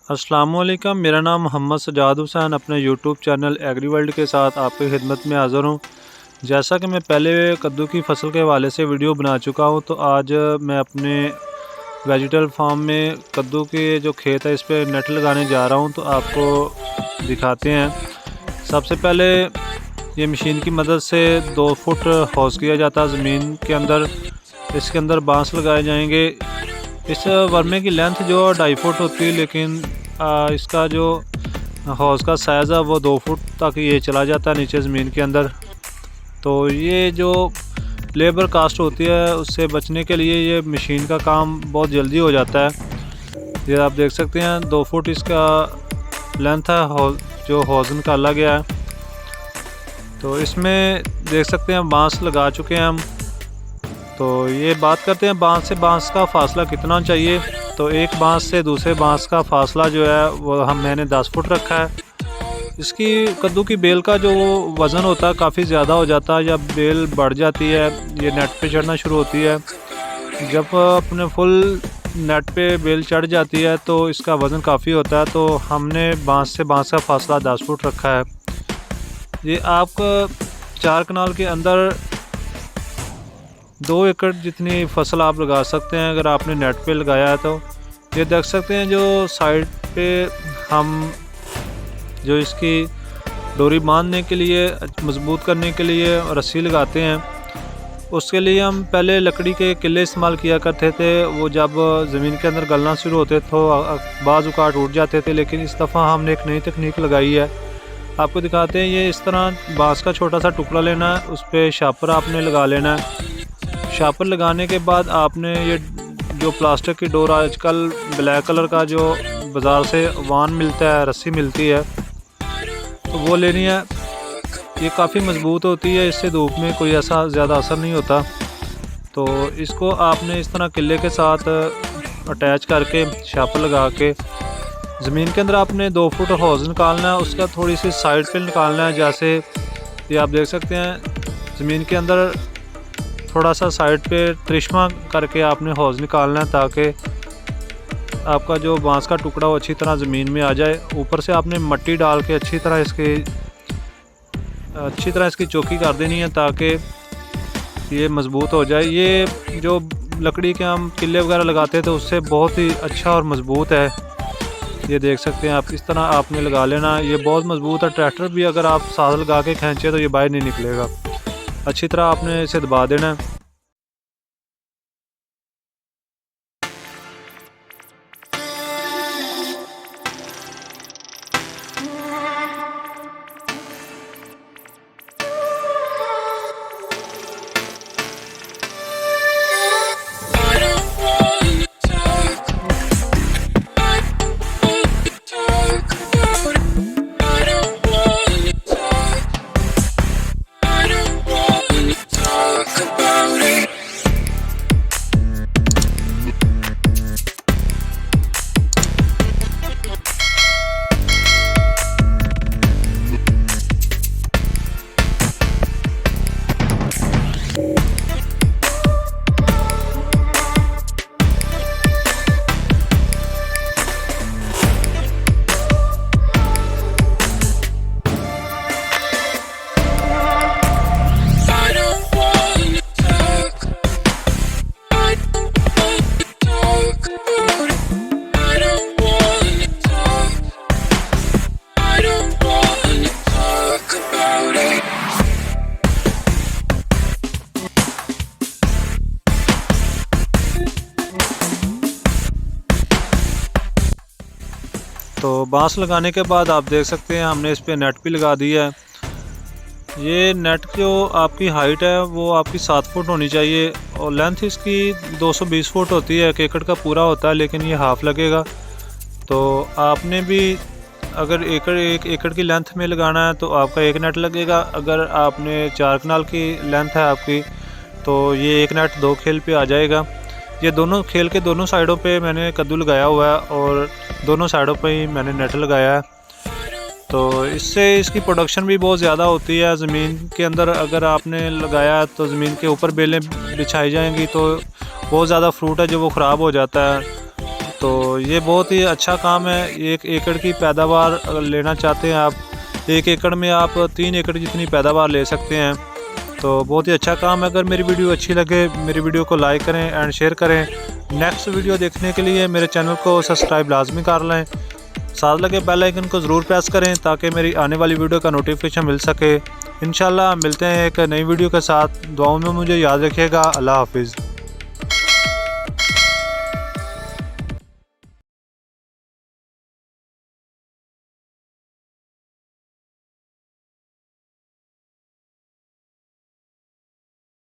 अस्सलामुअलैकुम, मेरा नाम मोहम्मद सजाद हुसैन अपने यूट्यूब चैनल एग्री वर्ल्ड के साथ आपकी खिदमत में हाज़िर हूँ। जैसा कि मैं पहले कद्दू की फसल के हवाले से वीडियो बना चुका हूँ, तो आज मैं अपने वेजिटल फार्म में कद्दू के जो खेत है इस पर नेट लगाने जा रहा हूँ, तो आपको दिखाते हैं। सबसे पहले ये मशीन की मदद से 2 फुट हौस किया जाता है ज़मीन के अंदर। इसके अंदर बांस लगाए जाएंगे। इस वर्मे की लेंथ जो 2.5 फुट होती है, लेकिन इसका जो हौज़ का साइज़ है वो 2 फुट तक ये चला जाता है नीचे ज़मीन के अंदर। तो ये जो लेबर कास्ट होती है उससे बचने के लिए ये मशीन का काम बहुत जल्दी हो जाता है। ये आप देख सकते हैं 2 फुट इसका लेंथ है जो हौज़ निकाला गया है। तो इसमें देख सकते हैं बांस लगा चुके हैं हम। तो ये बात करते हैं बांस से बांस का फ़ासला कितना चाहिए। तो एक बांस से दूसरे बांस का फ़ासला जो है वो मैंने 10 फुट रखा है। इसकी कद्दू की बेल का जो वज़न होता है काफ़ी ज़्यादा हो जाता है, या बेल बढ़ जाती है, ये नेट पे चढ़ना शुरू होती है। जब अपने फुल नेट पे बेल चढ़ जाती है तो इसका वज़न काफ़ी होता है। तो हमने बांस से बांस का फ़ासला 10 फुट रखा है। ये आप 4 कनाल के अंदर 2 एकड़ जितनी फसल आप लगा सकते हैं अगर आपने नेट पे लगाया है। तो ये देख सकते हैं जो साइड पे हम जो इसकी डोरी बांधने के लिए मजबूत करने के लिए रस्सी लगाते हैं, उसके लिए हम पहले लकड़ी के किले इस्तेमाल किया करते थे। वो जब ज़मीन के अंदर गलना शुरू होते तो बाज़ औक़ात टूट जाते थे, लेकिन इस दफ़ा हमने एक नई तकनीक लगाई है। आपको दिखाते हैं। ये इस तरह बांस का छोटा सा टुकड़ा लेना है, उस पर शापर आपने लगा लेना है। शापर लगाने के बाद आपने ये जो प्लास्टिक की डोर आजकल ब्लैक कलर का जो बाज़ार से वान मिलता है, रस्सी मिलती है, तो वो लेनी है। ये काफ़ी मज़बूत होती है, इससे धूप में कोई ऐसा ज़्यादा असर नहीं होता। तो इसको आपने इस तरह किले के साथ अटैच करके शापर लगा के ज़मीन के अंदर आपने 2 फुट हौज़ निकालना है। उसका थोड़ी सी साइड पे निकालना है। जैसे ये आप देख सकते हैं ज़मीन के अंदर थोड़ा सा साइड पे त्रिशमा करके आपने हौज़ निकालना है, ताकि आपका जो बांस का टुकड़ा वो अच्छी तरह ज़मीन में आ जाए। ऊपर से आपने मिट्टी डाल के अच्छी तरह इसकी चौकी कर देनी है, ताकि ये मज़बूत हो जाए। ये जो लकड़ी के हम किले वगैरह लगाते थे उससे बहुत ही अच्छा और मज़बूत है। ये देख सकते हैं आप, इस तरह आपने लगा लेना। ये बहुत मज़बूत है। ट्रैक्टर भी अगर आप साथ लगा के खींचे तो ये बाहर नहीं निकलेगा। अच्छी तरह आपने इसे दबा देना है। तो बांस लगाने के बाद आप देख सकते हैं हमने इस पर नेट भी लगा दिया है। ये नेट जो आपकी हाइट है वो आपकी 7 फुट होनी चाहिए, और लेंथ इसकी 220 फुट होती है। 1 एकड़ का पूरा होता है, लेकिन ये हाफ लगेगा। तो आपने भी अगर 1 एकड़ की लेंथ में लगाना है तो आपका 1 नेट लगेगा। अगर आपने 4 कनाल की लेंथ है आपकी तो ये 1 नेट 2 खेल पे आ जाएगा। ये दोनों खेल के दोनों साइडों पे मैंने कद्दू लगाया हुआ है, और दोनों साइडों पे ही मैंने नेट लगाया है। तो इससे इसकी प्रोडक्शन भी बहुत ज़्यादा होती है। ज़मीन के अंदर अगर आपने लगाया तो ज़मीन के ऊपर बेलें बिछाई जाएंगी तो बहुत ज़्यादा फ्रूट है जो वो ख़राब हो जाता है। तो ये बहुत ही अच्छा काम है। 1 एकड़ की पैदावार अगर लेना चाहते हैं आप, 1 एकड़ में आप 3 एकड़ जितनी पैदावार ले सकते हैं। तो बहुत ही अच्छा काम है। अगर मेरी वीडियो अच्छी लगे मेरी वीडियो को लाइक करें एंड शेयर करें। नेक्स्ट वीडियो देखने के लिए मेरे चैनल को सब्सक्राइब लाजमी कर लें, साथ लगे बेल आइकन को ज़रूर प्रेस करें ताकि मेरी आने वाली वीडियो का नोटिफिकेशन मिल सके। इंशाल्लाह मिलते हैं एक नई वीडियो के साथ। दुआओं में मुझे याद रखिएगा। अल्लाह हाफिज़।